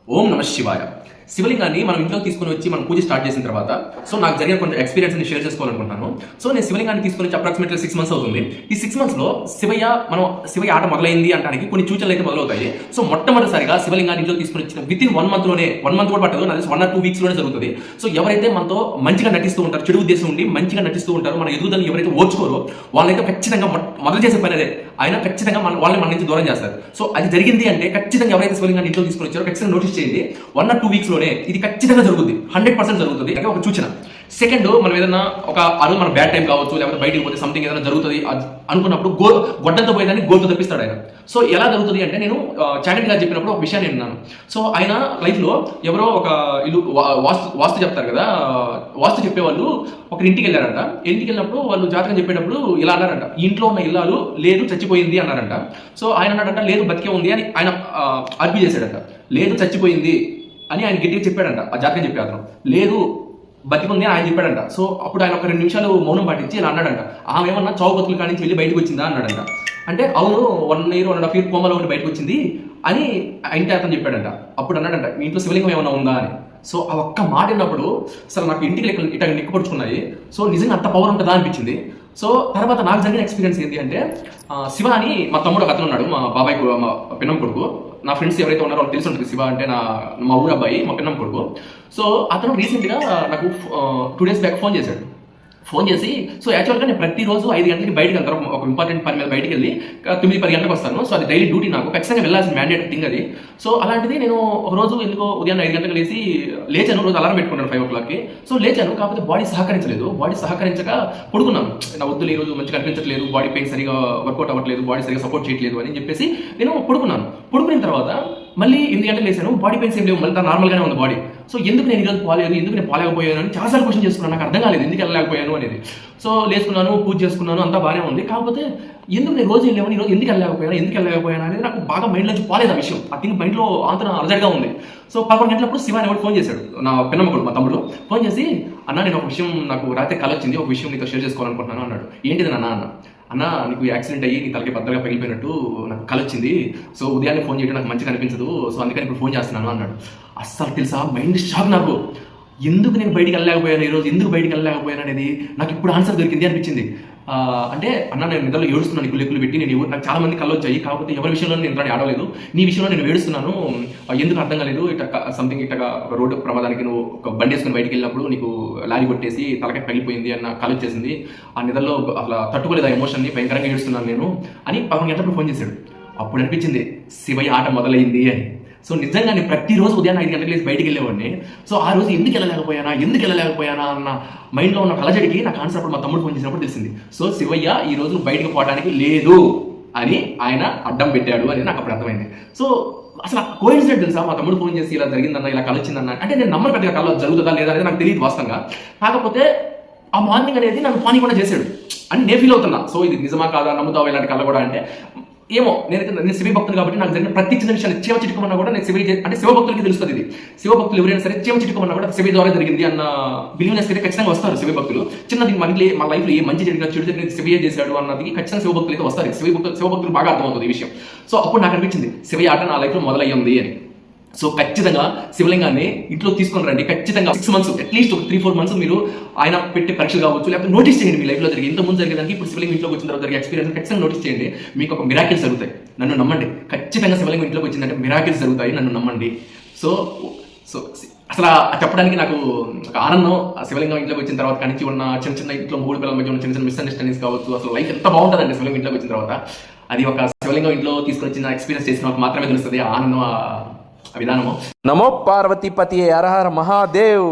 ఓం నమ శివాయ. శివలింగాన్ని మనం ఇంట్లో తీసుకుని వచ్చి మనం పూజ స్టార్ట్ చేసిన తర్వాత నాకు జరిగిన కొంచెం ఎక్స్పీరియన్స్ ని షేర్ చేసుకోవాలనుకుంటున్నాను. నేను శివలింగాన్ని తీసుకుని వచ్చి అప్రాక్సిమేట్లీ 6 months అవుతుంది. ఈ 6 months లో శివయ్య ఆట మొదలైంది అంటానికి కొన్ని సూచనలు అయితే మొదలవుతాయి. మొట్టమొదటిసారిగా శివలింగాన్ని ఇంట్లో తీసుకుని వచ్చిన వితిన్ 1 month లోనే, 1 month కూడా పట్టదు, 1 or 2 weeks లోనే జరుగుతుంది. ఎవరైతే మనతో మంచిగా నటిస్తూ ఉంటారు, చెడు ఉద్దేశం ఉండి మంచిగా నటిస్తూ ఉంటారో, మన ఎదుగుదలను ఎవరైతే ఓర్చుకోరో వాళ్ళైతే ఖచ్చితంగా మొదలు చేసే పని అదే. ఆయన ఖచ్చితంగా వాళ్ళని మన నుంచి దూరం చేస్తారు. అది జరిగింది అంటే ఖచ్చితంగా ఎవరైతే శివలింగాన్ని ఇంట్లో తీసుకుని వచ్చారో ఖచ్చితంగా నోటీస్ చేయండి. 1 or 2 weeks లోనే ఇది ఖచ్చితంగా జరుగుతుంది, 100% జరుగుతుంది. ఒక సూచన. సెకండ్, మనం ఏదైనా ఆ రోజు మన బ్యాడ్ టైం కావచ్చు, లేకపోతే బయటికి పోతే సంథింగ్ ఏదైనా జరుగుతుంది అనుకున్నప్పుడు గొడ్డంతో పోయేదాన్ని గోల్తో తప్పిస్తాడు ఆయన. ఎలా జరుగుతుంది అంటే, నేను చాగంటి గారు చెప్పినప్పుడు ఒక విషయాన్ని విన్నాను. ఆయన లైఫ్ లో ఎవరో ఒక ఇల్లు వాస్తు చెప్తారు కదా, వాస్తు చెప్పేవాళ్ళు ఒక ఇంటికి వెళ్ళారంట. ఇంటికి వెళ్ళినప్పుడు వాళ్ళు జాతకం చెప్పేటప్పుడు ఇలా అన్నారంట, ఇంట్లో ఉన్న ఇల్లాలు లేదు చచ్చిపోయింది అన్నారంట. ఆయన అన్నాడంట, లేదు బతికే ఉంది అని ఆయన ఆర్గ్యూ చేశాడంట. లేదు చచ్చిపోయింది అని ఆయన గట్టిగా చెప్పాడంట. ఆ జాతకం చెప్పే అతను లేదు బతికుంది అని ఆయన చెప్పాడంట. అప్పుడు ఆయన ఒక 2 నిమిషాలు మౌనం పాటించి ఇలా అన్నాడంట, ఆమె ఏమన్నా చావు బతుకుల కాడి నుంచి వెళ్ళి బయటకు వచ్చిందా అన్నాడంట. అంటే అవును, 1 year 1.5 year కోమలో ఉండి బయటకు వచ్చింది అని అంటే అతను చెప్పాడంట. అప్పుడు అన్నాడంట, మీ ఇంట్లో శివలింగం ఏమైనా ఉందా అని. ఆ ఒక్క మాట విన్నప్పుడు అసలు నాకు ఇంటికి ఇట్లా నిక్కపరుచుకున్నాయి. నిజంగా అంత పవర్ ఉంటుందా అనిపించింది. తర్వాత నాకు జరిగిన ఎక్స్పీరియన్స్ ఏంటి అంటే, శివ అని మా తమ్ముడు ఒక అతను ఉన్నాడు, మా బాబాయ్ మా పిన్నం కొడుకు. నా ఫ్రెండ్స్ ఎవరైతే ఉన్నారో వాళ్ళు తెలిసి ఉంటుంది. శివ అంటే మా ఊరు అబ్బాయి, మా పిన్నం కొడుకు. అతను రీసెంట్గా నాకు 2 days బ్యాక్ ఫోన్ చేశాడు. ఫోన్ చేసి యాక్చువల్గా నేను ప్రతిరోజు 5 గంటలకి బయటకు వెళ్తాను, ఒక ఇంపార్టెంట్ పని మీద బయటకు వెళ్ళి 9-10 గంటలకు వస్తాను. అది డైలీ డ్యూటీ, నాకు ఖచ్చితంగా వెళ్ళాల్సిన మ్యాండేట్ థింగ్ అది. అలాంటిది నేను ఒక రోజు ఎందుకో ఉదయం 5 గంటలకు లేచాను. రోజు అలారం పెట్టుకున్నాను 5 o'clockకి. లేచాను, కాకపోతే బాడీ సహకరించలేదు. బాడీ సహకరించక పడుకున్నాను. నా వద్దులు ఈరోజు మంచిగా కనిపించట్లేదు, బాడీ పెయిన్ సరిగా వర్కౌట్ అవ్వట్లేదు, బాడీ సరిగా సపోర్ట్ చేయట్లేదు అని చెప్పేసి నేను పడుకున్నాను. పడుకున్న తర్వాత మళ్ళీ 8 గంటలకు లేచాను, బాడీ పెయిన్స్ ఏం లేవు, మళ్ళీ నార్మల్గానే ఉంది బాడీ. ఎందుకు నేను ఈరోజు పోలేదు, ఎందుకు నేను పోలేకపోయాను అని చాలాసార్లు క్వశ్చన్ చేసుకున్నాను. నాకు అర్థం కాలేదు ఎందుకు వెళ్ళలేకపోయాను అనేది. లేచుకున్నాను, పూజ చేసుకున్నాను, అంతా బాగానే ఉంది. కాకపోతే ఎందుకు నేను రోజు వెళ్ళామని ఈరోజు ఎందుకు వెళ్ళలేకపోయాను అనేది నాకు బాగా మైండ్ నుంచి పోలేదు. ఆ విషయం ఆ థింగ్ మైండ్లో అంత అలజడిగా ఉంది. 11 గంటలప్పుడు శివ అని ఫోన్ చేశాడు, నా పిన్నమ్మకుడు మా తమ్ముడు. ఫోన్ చేసి, అన్న నేను ఒక విషయం, నాకు రాత్రి కల వచ్చింది, ఒక విషయం నీతో షేర్ చేసుకోవాలనుకుంటున్నాను అన్నాడు. ఏంటిది అన్న నీకు యాక్సిడెంట్ అయ్యి నీ తలకి బద్దలుగా పగిలిపోయినట్టు నాకు కల వచ్చింది. ఉదయాన్నే ఫోన్ చేయడం నాకు మంచిగా అనిపించదు, అందుకని ఇప్పుడు ఫోన్ చేస్తున్నాను అన్నాడు. అస్సలు తెలుసా, మైండ్ షాక్. నాకు ఎందుకు నేను బయటికి వెళ్ళలేకపోయాను, ఈరోజు ఎందుకు బయటికి వెళ్ళలేకపోయాను అనేది నాకు ఇప్పుడు ఆన్సర్ దొరికింది అనిపించింది. అంటే అన్న నేను నిద్రలో ఏడుస్తున్నాను, గుల్లెక్కులు పెట్టి. నాకు చాలా మంది కళ్ళు వచ్చాయి, కాకపోతే ఎవరి విషయంలో నేను నిద్రని ఆడలేదు, నీ విషయంలో నేను ఏడుస్తున్నాను, ఎందుకు అర్థం కాలేదు. సంథింగ్ రోడ్డు ప్రమాదానికి నువ్వు ఒక బండి వేసుకుని బయటికి వెళ్ళినప్పుడు నీకు లారీ కొట్టేసి తలకాయ పగిలిపోయింది అన్న కళ్ళు వచ్చేసింది. ఆ నిద్రలో అసలు తట్టుకోలేదు ఆ ఎమోషన్ని, భయంకరంగా ఏడుస్తున్నాను నేను అని 11 గంటలప్పుడు ఫోన్ చేశాడు. అప్పుడు అనిపించింది శివయ్య ఆట మొదలైంది అని. నిజంగా నేను ప్రతిరోజు ఉదయం 5 గంటలకు లేచి బయటికి వెళ్ళేవాడిని. ఆ రోజు ఎందుకు వెళ్ళలేకపోయానా అన్న మైండ్లో ఉన్న కలజడికి నాకు ఆన్సర్ అప్పుడు మా తమ్ముడు ఫోన్ చేసినప్పుడు తెలిసింది. శివయ్య ఈ రోజు బయటకు పోవడానికి లేదు అని ఆయన అడ్డం పెట్టాడు అని నాకు అప్పుడు అర్థమైంది. అసలు కోఇన్సిడెంట్ తెలుసా, మా తమ్ముడు ఫోన్ చేసి ఇలా జరిగిందన్న, ఇలా కలొచ్చిందన్న. అంటే నేను నమ్మను పెద్దగా కళ జరుగుతుందా లేదా అనేది నాకు తెలియదు వాస్తవంగా. కాకపోతే ఆ మార్నింగ్ అనేది నన్ను పానీ కూడా చేశాడు అని నేను ఫీల్ అవుతున్నా. ఇది నిజమా కాదా, నమ్ముతావా ఇలాంటి కళ కూడా అంటే ఏమో. నేను శివ భక్తులు కాబట్టి నాకు జరిగిన ప్రతి చిన్న విషయాన్ని చీమ చిట్టుకోమన్నా కూడా నేను అంటే శివభక్తులకి తెలుస్తుంది. ఇది శివభక్తులు ఎవరైనా సరే చీమ చిట్టుకోమన్నా కూడా శివ ద్వారా జరిగింది అన్న బిలీవ్నెస్ అయితే ఖచ్చితంగా వస్తారు శివ భక్తులు. చిన్నది మా లైఫ్లో ఏ మంచి జరిగిన చెడు జరిగిన శివయ్య చేశాడు అన్నది ఖచ్చితంగా శివభక్తులు అయితే వస్తారు. శివభక్తులు బాగా అర్థమవుతుంది ఈ విషయం. అప్పుడు నాకు అనిపించింది శివయ్య ఆట నా లైఫ్లో మొదలయ్యింది అని. ఖచ్చితంగా శివలింగాన్ని ఇంట్లో తీసుకొని రండి. ఖచ్చితంగా 6 months, అట్లీస్ట్ 3-4 months మీరు ఆయన పెట్టే పరీక్షలు కావచ్చు, లేకపోతే నోటీస్ చేయండి. మీ లైఫ్లో జరిగి ఇంతకుముందు జరిగేదానికి ఇప్పుడు శివలింగం ఇంట్లోకి వచ్చిన తర్వాత జరిగే ఎక్స్పీరియన్స్ ఖచ్చితంగా నోటీస్ చేయండి. మీకు ఒక మిరాకిల్స్ జరుగుతాయి, నన్ను నమ్మండి. ఖచ్చితంగా శివలింగం ఇంట్లోకి వచ్చిందంటే మిరాకిల్స్ జరుగుతాయి, నన్ను నమ్మండి. అసలు చెప్పడానికి నాకు ఒక ఆనందం. ఆ శివలింగం ఇంట్లోకి వచ్చిన తర్వాత కానీ ఉన్న చిన్న ఇంట్లో 3 పిల్లల మధ్య ఉన్న చిన్న మిస్అండర్స్టాండింగ్స్ కావచ్చు, అసలు లైఫ్ ఎంత బాగుంటుందండి శివలింగం ఇంట్లోకి వచ్చిన తర్వాత. అది ఒక శివలింగం ఇంట్లో తీసుకొని వచ్చిన ఎక్స్పీరియన్స్ చేసిన వాళ్ళకి మాత్రమే తెలుస్తుంది ఆ ఆనందం, ఆ విధానము. నమో పార్వతీపతి హర హర మహాదేవ్.